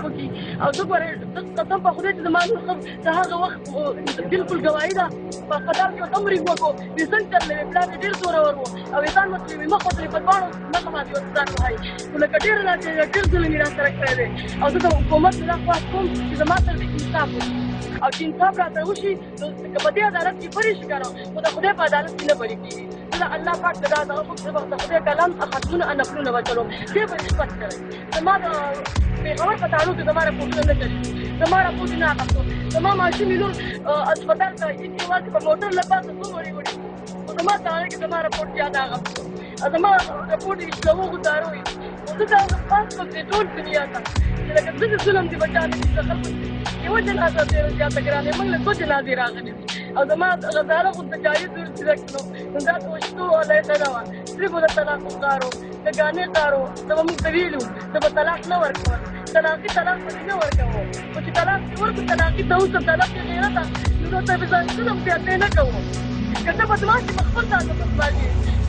وکړي او زه ګورې قسم په خدای چې زما نور د هغه وخت بالکل ګواهي ده په قطار کې ورته امرې وکړو ریسن چللی وې پلار یې ډېر زورور و او یې ځان وتلی وي مخ وتلی په دواړو مخه باندې ورته ځان وهایي خو لکه ډېر ظلم یې راسره کړی دی او زه د حکومت نه دا خواست کوم چې زما سره د انصاف وشي او چې انصاف راته وشي نو که په دې عدالت کې بری شي که نه خو د خدای په عدالت کې نه بری کېږي زه د الله پاک ته دا دغه کوم چې د خدای کلام ختمونه نفلونه به چلوم دې به نسبت کوئ زما د پېښور په تعلق کې زما راپورټونه نه چلېږي زما راپورټ یې نه اخیستو زما ماشومې لور اسپتال ته یوازې په موټر له پاسه څو وړې وړې خو زما تاڼه کې زما راپورټ یا نه اخیستو زما راپورټ یې شلوو ګزارو وي خو زه دا پاس کوم چې ټول دنیا ته چې لکه څه چې ظلم دې په چا نه دي د خلکو یوه جنازه ډېره زیاته ګرانې موږ له څو جنازې راغلې دي او زما غزاله خو د جایز ورسېده کړو نو دا پوښتو علیحده نه وه صرف به د طلاق وقارو د ګانې قارو زه به موږ ته ویلو زه به طلاق نه ورکول طلاقي طلاق به دې نه ورکوو خو چې طلاق دې ورکړو طلاقي ته اوس طلاق یې غیرت ده نو دا ته به ځان ظلم زیاتی نه کوو که ته بدماشي په خپل ځان ته بدماشي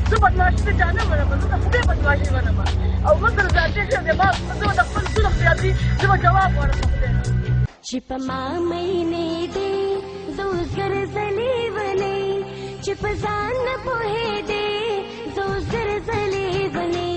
زه بدماشي ته چا نه منم زه د خدای بدماشي منم او مصر ذاتي ښه دی ما زه به د خپل ظلم زیاتي زه به جواب ورکړم خدای چې په ما مینې دې زه اوس ګرځلې ولې چې په ځان نه پوهېدې زه اوس ګرځلې ولې